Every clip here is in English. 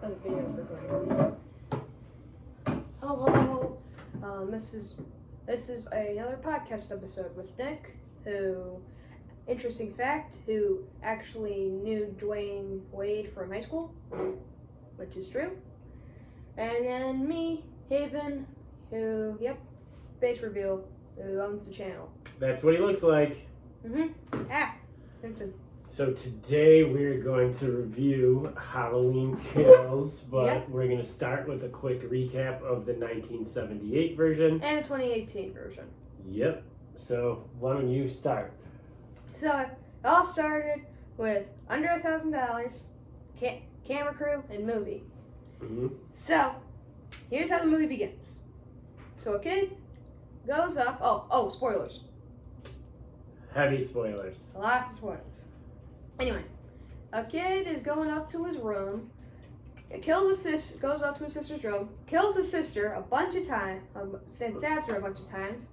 the video's recording. Hello. This is another podcast episode with Nick, who, interesting fact, who actually knew Dwayne Wade from high school, which is true. And then me, Haven, who, face reveal, who owns the channel. That's what he looks like. Simpson. So today we're going to review Halloween Kills, but we're going to start with a quick recap of the 1978 version. And the 2018 version. Yep. So why don't you start? So it all started with under $1,000, camera crew, and movie. Mm-hmm. So here's how the movie begins. So a kid goes up. Oh, spoilers. Heavy spoilers. Lots of spoilers. Anyway, a kid is going up to his room, goes up to his sister's room, kills the sister a bunch of times, stabs her a bunch of times,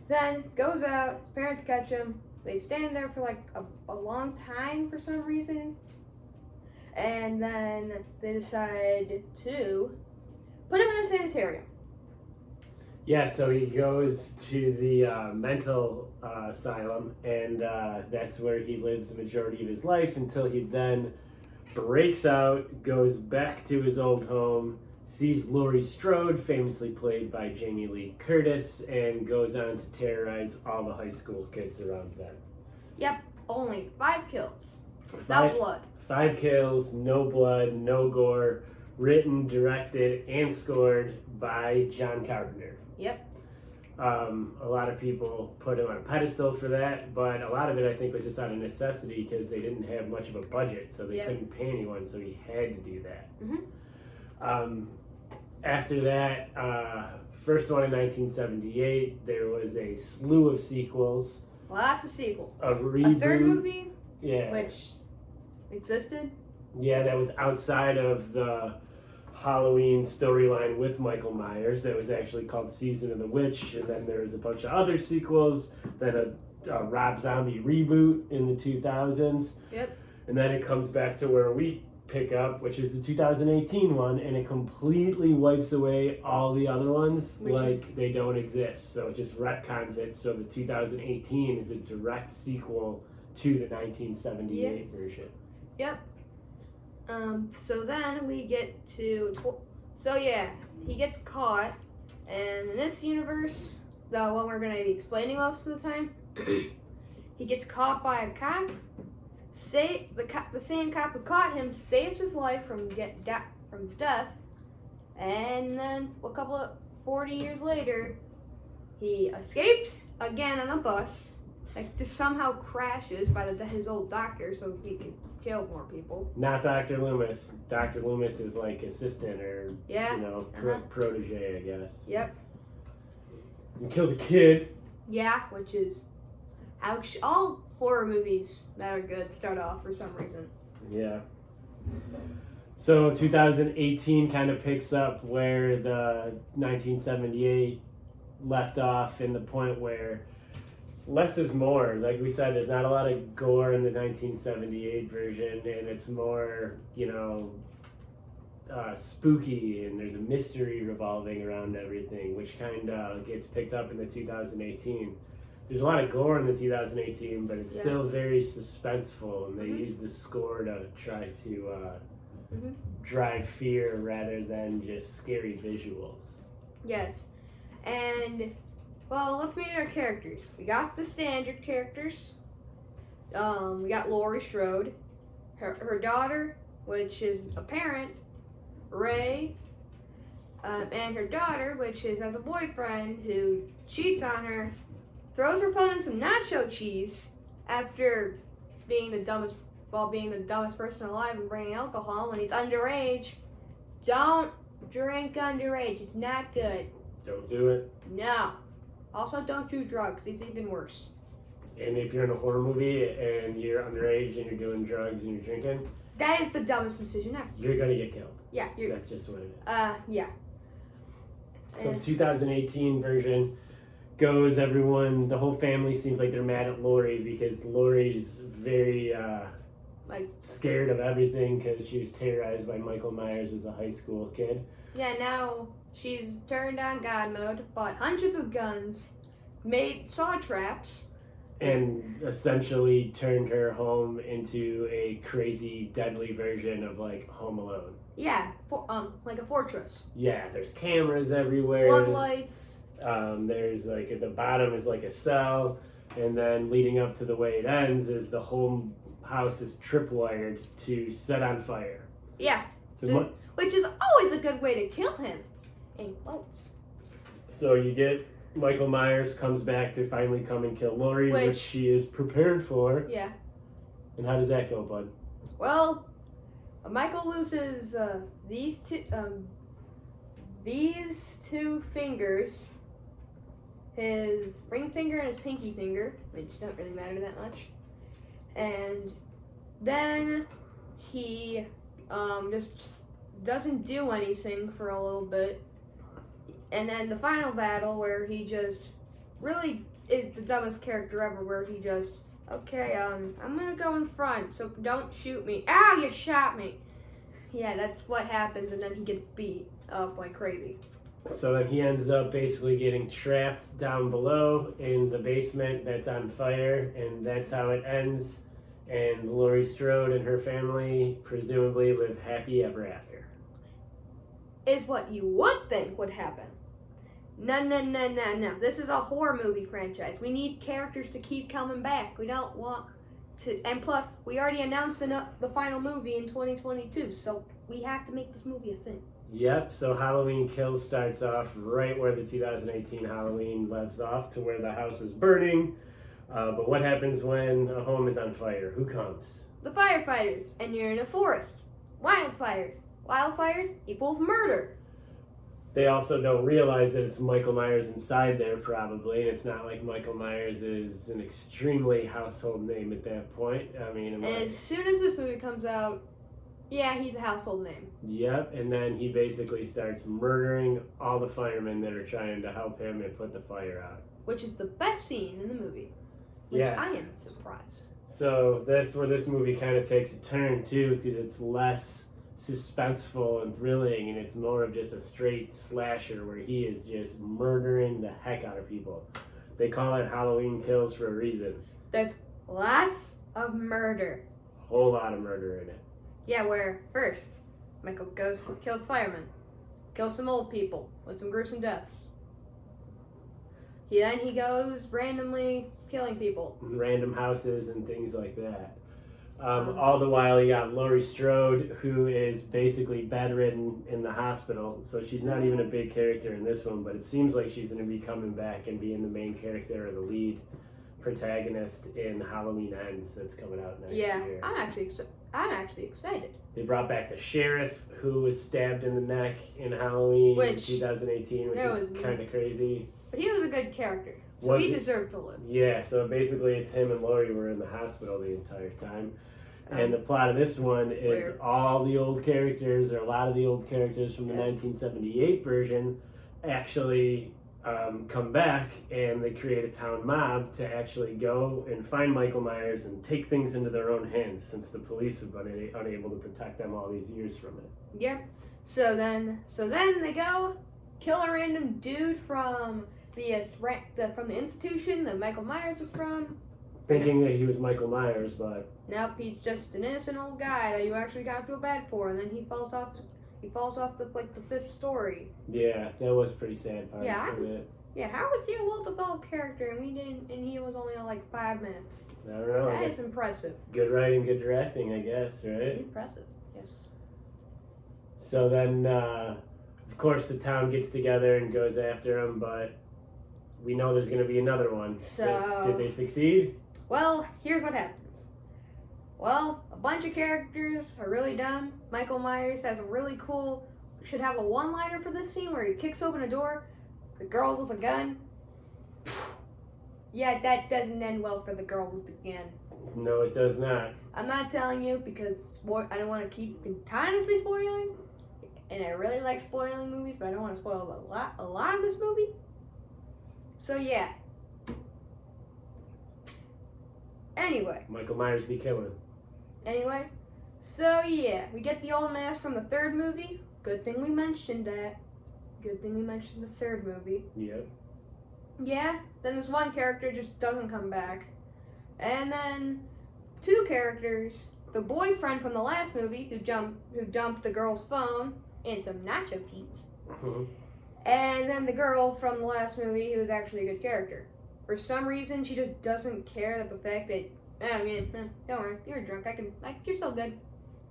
then goes out, his parents catch him, they stand there for like a long time for some reason, and then they decide to put him in a sanitarium. Yeah, so he goes to the mental asylum, and that's where he lives the majority of his life until he then breaks out, goes back to his old home, sees Laurie Strode, famously played by Jamie Lee Curtis, and goes on to terrorize all the high school kids around them. Yep, only 5 kills. Without blood. 5 kills, no blood, no gore, written, directed, and scored by John Carpenter. Yep. A lot of people put him on a pedestal for that, but a lot of it I think was just out of necessity because they didn't have much of a budget, so they couldn't pay anyone, so he had to do that. Mm-hmm. After that, first one in 1978, there was a slew of sequels. Lots of sequels. A reboot. A third movie, yeah, which existed. Yeah, that was outside of the Halloween storyline with Michael Myers. That was actually called Season of the Witch, and then there was a bunch of other sequels, then a Rob Zombie reboot in the 2000s. Yep. And then it comes back to where we pick up, which is the 2018 one, and it completely wipes away all the other ones they don't exist. So it just retcons it. So the 2018 is a direct sequel to the 1978 version. Yep. So then we get to, he gets caught, and in this universe, the one we're going to be explaining most of the time, he gets caught by a cop, the same cop who caught him saves his life from death, and then 40 years later, he escapes again on a bus, just somehow crashes by his old doctor so he can kill more people. Not Dr. Loomis. Dr. Loomis is like assistant or protege, I guess. Yep. He kills a kid. Yeah, which is all horror movies that are good start off for some reason. Yeah. So 2018 kind of picks up where the 1978 left off, in the point where less is more. Like we said, there's not a lot of gore in the 1978 version, and it's more, spooky, and there's a mystery revolving around everything, which kind of gets picked up in the 2018. There's a lot of gore in the 2018, but it's still very suspenseful, and they use the score to try to drive fear rather than just scary visuals. Yes, and well, let's meet our characters. We got the standard characters. We got Laurie Strode, her daughter, which is a parent, Ray, and her daughter, which has a boyfriend who cheats on her, throws her phone in some nacho cheese after being the dumbest person alive and bringing alcohol when he's underage. Don't drink underage. It's not good. Don't do it. No. Also, don't do drugs. These are even worse. And if you're in a horror movie and you're underage and you're doing drugs and you're drinking, that is the dumbest decision ever. You're gonna get killed. Yeah. That's just what it is. Yeah. So the 2018 version goes, the whole family seems like they're mad at Laurie because Laurie's very like scared of everything because she was terrorized by Michael Myers as a high school kid. yeah. Now she's turned on God mode, bought hundreds of guns, saw traps. And essentially turned her home into a crazy, deadly version of like Home Alone. Yeah, like a fortress. Yeah, there's cameras everywhere. Floodlights. There's like at the bottom is like a cell, and then leading up to the way it ends is the whole house is tripwired to set on fire. Yeah, So, which is always a good way to kill him. In quotes. so you get Michael Myers comes back to finally come and kill Laurie, which she is prepared for. Yeah. And how does that go, bud? Well, Michael loses these two fingers, his ring finger and his pinky finger, which don't really matter that much. And then he just doesn't do anything for a little bit. And then the final battle where he just really is the dumbest character ever, where he just, okay, I'm gonna go in front, so don't shoot me. Ow, you shot me. Yeah, that's what happens, and then he gets beat up like crazy. So then he ends up basically getting trapped down below in the basement that's on fire, and that's how it ends. And Laurie Strode and her family presumably live happy ever after. Is what you would think would happen. No. This is a horror movie franchise. We need characters to keep coming back. We don't want to. And plus, we already announced the final movie in 2022, so we have to make this movie a thing. Yep, so Halloween Kills starts off right where the 2018 Halloween left off, to where the house is burning. But what happens when a home is on fire? Who comes? The firefighters, and you're in a forest. Wildfires. Wildfires equals murder. They also don't realize that it's Michael Myers inside there, probably, and it's not like Michael Myers is an extremely household name at that point. I mean, and as soon as this movie comes out, yeah, he's a household name. Yep, and then he basically starts murdering all the firemen that are trying to help him and put the fire out. Which is the best scene in the movie. Which yeah. I am surprised. So that's where this movie kind of takes a turn, too, because it's less suspenseful and thrilling, and it's more of just a straight slasher where he is just murdering the heck out of people. They call it Halloween Kills for a reason. There's lots of murder. Whole lot of murder in it. Yeah, where first Michael goes kills firemen, kills some old people with some gruesome deaths. Then he goes randomly killing people. Random houses and things like that. All the while, you got Laurie Strode, who is basically bedridden in the hospital. So she's not even a big character in this one, but it seems like she's going to be coming back and being the main character or the lead protagonist in Halloween Ends that's coming out next year. I'm actually excited. They brought back the sheriff who was stabbed in the neck in Halloween in 2018, which is kind of crazy. But he was a good character, so he deserved to live. Yeah, so basically it's him and Laurie were in the hospital the entire time. And the plot of this one is all the old characters, or a lot of the old characters from the 1978 version, actually come back, and they create a town mob to actually go and find Michael Myers and take things into their own hands, since the police have been unable to protect them all these years from it. Yeah. So then they go kill a random dude from the institution that Michael Myers was from. Thinking that he was Michael Myers, but nope, he's just an innocent old guy that you actually gotta feel bad for, and then he falls off the fifth story. Yeah, that was a pretty sad part. Yeah, how was he a well-developed character and he was only on like 5 minutes? I don't know. That is impressive. Good writing, good directing, I guess, right? Impressive, yes. So then, of course, the town gets together and goes after him, but we know there's going to be another one. So did they succeed? Well, here's what happens. Well, a bunch of characters are really dumb. Michael Myers should have a one-liner for this scene where he kicks open a door, the girl with a gun. Yeah, that doesn't end well for the girl with the gun. No, it does not. I'm not telling you because I don't want to keep continuously spoiling, and I really like spoiling movies, but I don't want to spoil a lot of this movie. So yeah. Anyway. Michael Myers be killing. Anyway, so yeah, we get the old mask from the third movie. Good thing we mentioned that. Good thing we mentioned the third movie. Yep. Yeah, then this one character just doesn't come back. And then two characters, the boyfriend from the last movie who dumped the girl's phone and some nacho cheese. And then the girl from the last movie who was actually a good character. For some reason, she just doesn't care that the fact that, don't worry, you're drunk. You're so good.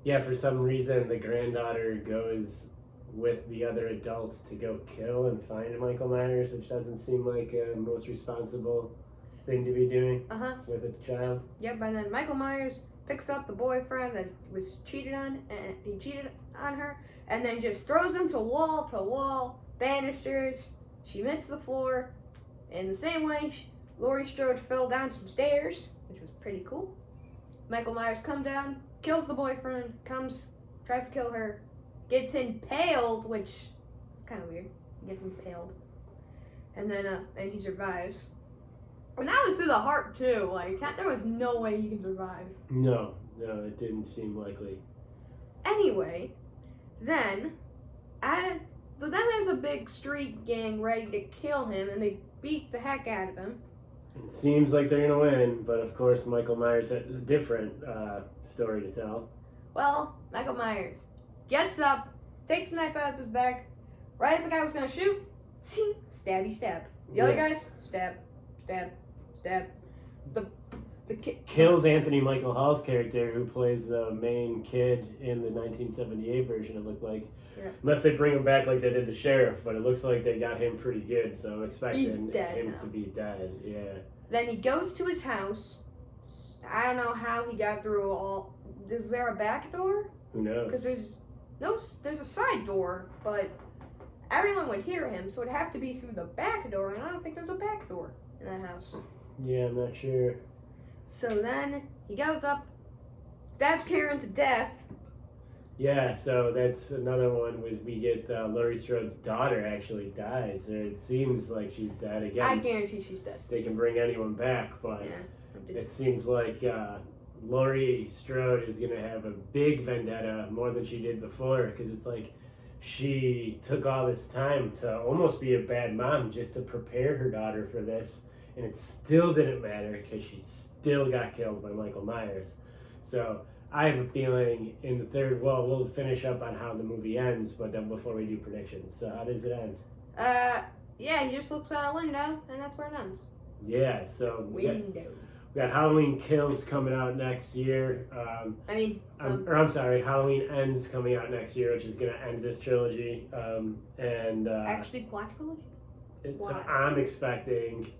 Yeah, for some reason, the granddaughter goes with the other adults to go kill and find Michael Myers, which doesn't seem like a most responsible thing to be doing with a child. Yep, and then Michael Myers picks up the boyfriend that was cheated on, and he cheated on her, and then just throws him to wall, banisters. She hits the floor. In the same way, Laurie Strode fell down some stairs, which was pretty cool. Michael Myers comes down, kills the boyfriend, tries to kill her, gets impaled, which is kind of weird. He gets impaled. And then, and he survives. And that was through the heart, too. Like, there was no way he can survive. No, it didn't seem likely. Anyway, then there's a big street gang ready to kill him, and they beat the heck out of him. It seems like they're going to win, but of course Michael Myers had a different story to tell. Well, Michael Myers gets up, takes the knife out of his back, right as the guy was going to shoot, stabby stab. The other guys, stab. Kills Anthony Michael Hall's character, who plays the main kid in the 1978 version, it looked like. Yeah. Unless they bring him back like they did the sheriff, but it looks like they got him pretty good, so I'm expecting him now to be dead. Yeah. Then he goes to his house. I don't know how he got through all. Is there a back door? Who knows? Because there's a side door, but everyone would hear him, so it'd have to be through the back door, and I don't think there's a back door in that house. Yeah, I'm not sure. So then he goes up, stabs Karen to death. Yeah, so that's another one. Was we get Laurie Strode's daughter actually dies. It seems like she's dead again. I guarantee she's dead. They can bring anyone back, but it seems like Laurie Strode is gonna have a big vendetta, more than she did before, because it's like she took all this time to almost be a bad mom just to prepare her daughter for this, and it still didn't matter because she still got killed by Michael Myers. So I have a feeling in the third, we'll finish up on how the movie ends, but then before we do predictions. So how does it end? Yeah, he just looks out a window, and that's where it ends. Yeah, so we got Halloween Kills coming out next year. I'm sorry, Halloween Ends coming out next year, which is going to end this trilogy. Actually, quadrilogy? So I'm expecting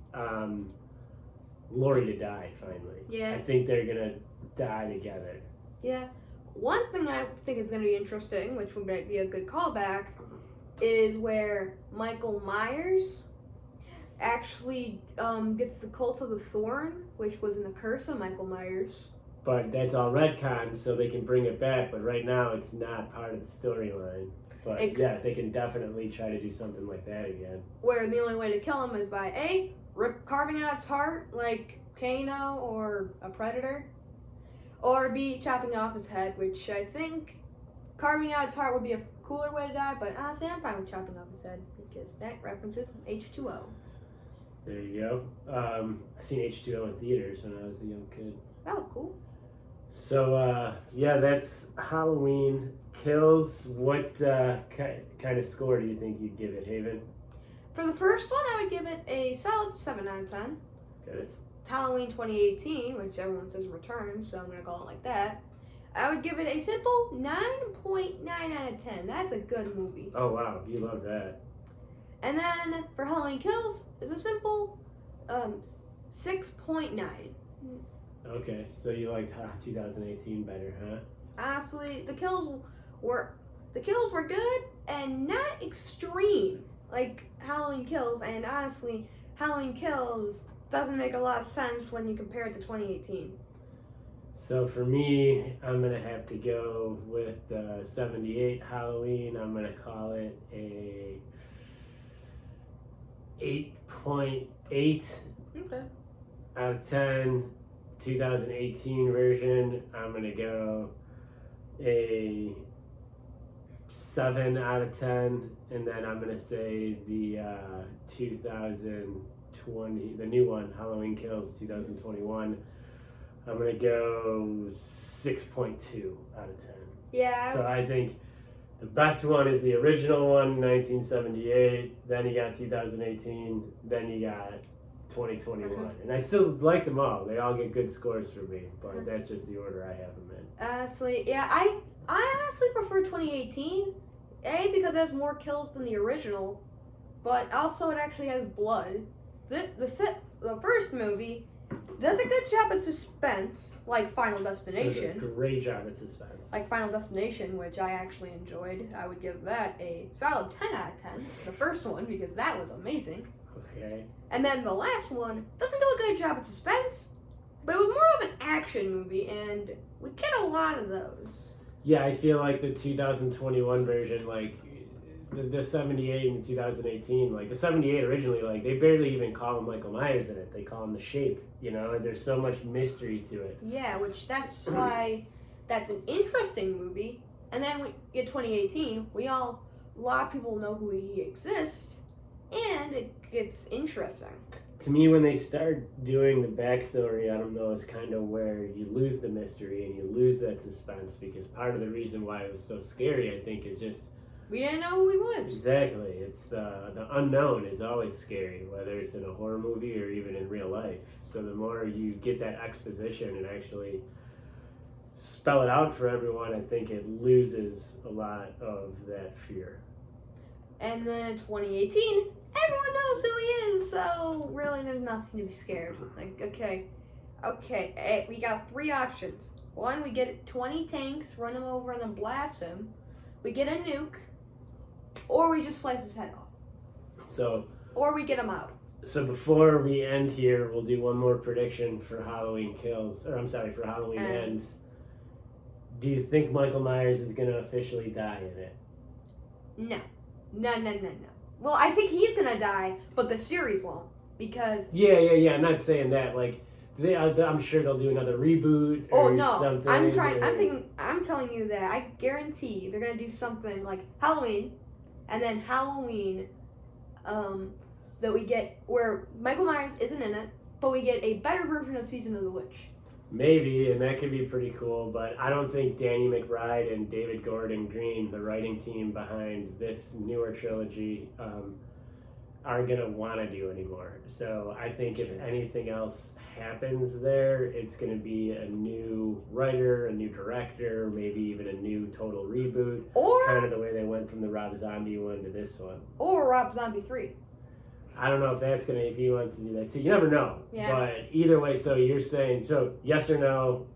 Laurie to die, finally. Yeah. I think they're going to die together. Yeah. One thing I think is going to be interesting, which would be a good callback, is where Michael Myers actually gets the Cult of the Thorn, which was in the Curse of Michael Myers. But that's all retcon, so they can bring it back. But right now, it's not part of the storyline. But they can definitely try to do something like that again. Where the only way to kill him is by carving out its heart like Kano or a Predator, or B, chopping off his head, which I think carving out its heart would be a cooler way to die. But honestly, I'm fine with chopping off his head because that references H2O. There you go. I seen H2O in theaters when I was a young kid. Oh, cool. So, that's Halloween Kills. What kind of score do you think you'd give it, Haven? For the first one, I would give it a solid 7 out of 10. Okay. It's Halloween 2018, which everyone says returns, so I'm going to call it like that. I would give it a simple 9.9 out of 10. That's a good movie. Oh, wow. You love that. And then for Halloween Kills, it's a simple 6.9. Okay, so you liked 2018 better, huh? Honestly, the kills were good and not extreme like Halloween Kills. And honestly, Halloween Kills doesn't make a lot of sense when you compare it to 2018. So for me, I'm gonna have to go with 78 Halloween. I'm gonna call it a 8.8 Okay. out of 10. 2018 version, I'm gonna go a 7 out of 10, and then I'm gonna say the 2020, the new one, Halloween Kills 2021. I'm gonna go 6.2 out of 10. Yeah. So I think the best one is the original one, 1978. Then you got 2018. Then you got 2021. And I still like them all. They all get good scores for me, but that's just the order I have them in. Honestly, yeah, I honestly prefer 2018. Because it has more kills than the original, but also it actually has blood. The first movie does a good job at suspense, like Final Does a Destination. great job at suspense. Like Final Destination, which I actually enjoyed. I would give that a solid 10 out of 10. The first one, because that was amazing. Okay. And then the last one doesn't do a good job at suspense, but it was more of an action movie, and we get a lot of those. Yeah, I feel like the 2021 version, like the 78 and the 2018, like the 78 originally, like they barely even call him Michael Myers in it. They call him the Shape, you know, and there's so much mystery to it. Yeah, that's why that's an interesting movie. And then we get 2018, a lot of people know who he exists, and it gets interesting. To me, when they start doing the backstory, I don't know, it's kind of where you lose the mystery and you lose that suspense, because part of the reason why it was so scary, I think, is just We didn't know who he was. exactly. It's the unknown is always scary, whether it's in a horror movie or even in real life. So the more you get that exposition and actually spell it out for everyone, I think it loses a lot of that fear. And then 2018, everyone knows who he is, so really there's nothing to be scared. Like, okay, we got 3 options. One, we get 20 tanks, run him over, and then blast him. We get a nuke, or we just slice his head off. So Or we get him out. So before we end here, we'll do one more prediction for Halloween Kills, or I'm sorry, for Halloween Ends. Do you think Michael Myers is going to officially die in it? No. Well, I think he's gonna die, but the series won't, because... Yeah, I'm not saying that. Like, I'm sure they'll do another reboot or something. I'm telling you that I guarantee they're gonna do something like Halloween, and then Halloween, that we get where Michael Myers isn't in it, but we get a better version of Season of the Witch. Maybe, and that could be pretty cool, but I don't think Danny McBride and David Gordon Green, the writing team behind this newer trilogy, are going to want to do anymore. So I think if anything else happens there, it's going to be a new writer, a new director, maybe even a new total reboot. Or kind of the way they went from the Rob Zombie one to this one. Or Rob Zombie 3. I don't know if he wants to do that too. You never know. Yeah. But either way, so you're saying, so yes or no,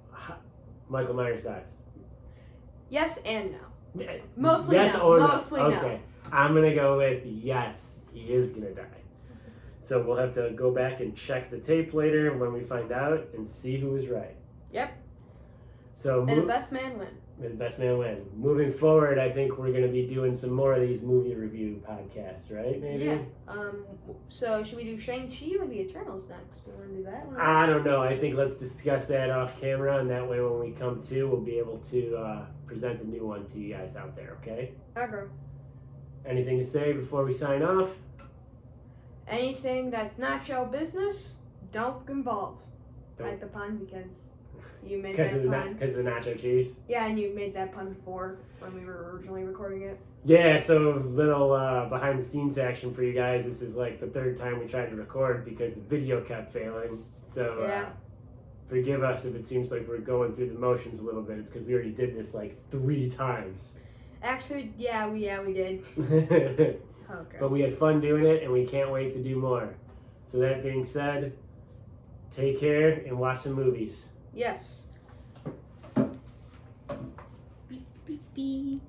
Michael Myers dies? Yes and no. Mostly yes no. Or Mostly no. no. Okay. I'm going to go with yes, he is going to die. So we'll have to go back and check the tape later when we find out and see who was right. Yep. So And the best man win. And the best man win. Moving forward, I think we're going to be doing some more of these movie review podcasts, right? Maybe? Yeah. So should we do Shang-Chi or The Eternals next? Do you want to do that? I don't know. I think let's discuss that off camera, and that way when we come to, we'll be able to present a new one to you guys out there, okay? Okay. Anything to say before we sign off? Anything that's not your business, don't involve. Like the pun, because you made that pun. Because of the nacho cheese? Yeah, and you made that pun before when we were originally recording it. Yeah, so little behind the scenes action for you guys. This is like the 3rd time we tried to record because the video kept failing. So yeah. Forgive us if it seems like we're going through the motions a little bit. It's because we already did this like 3 times. Actually, yeah, we did. Okay. But we had fun doing it, and we can't wait to do more. So that being said, take care and watch some movies. Yes. Beep, beep, beep.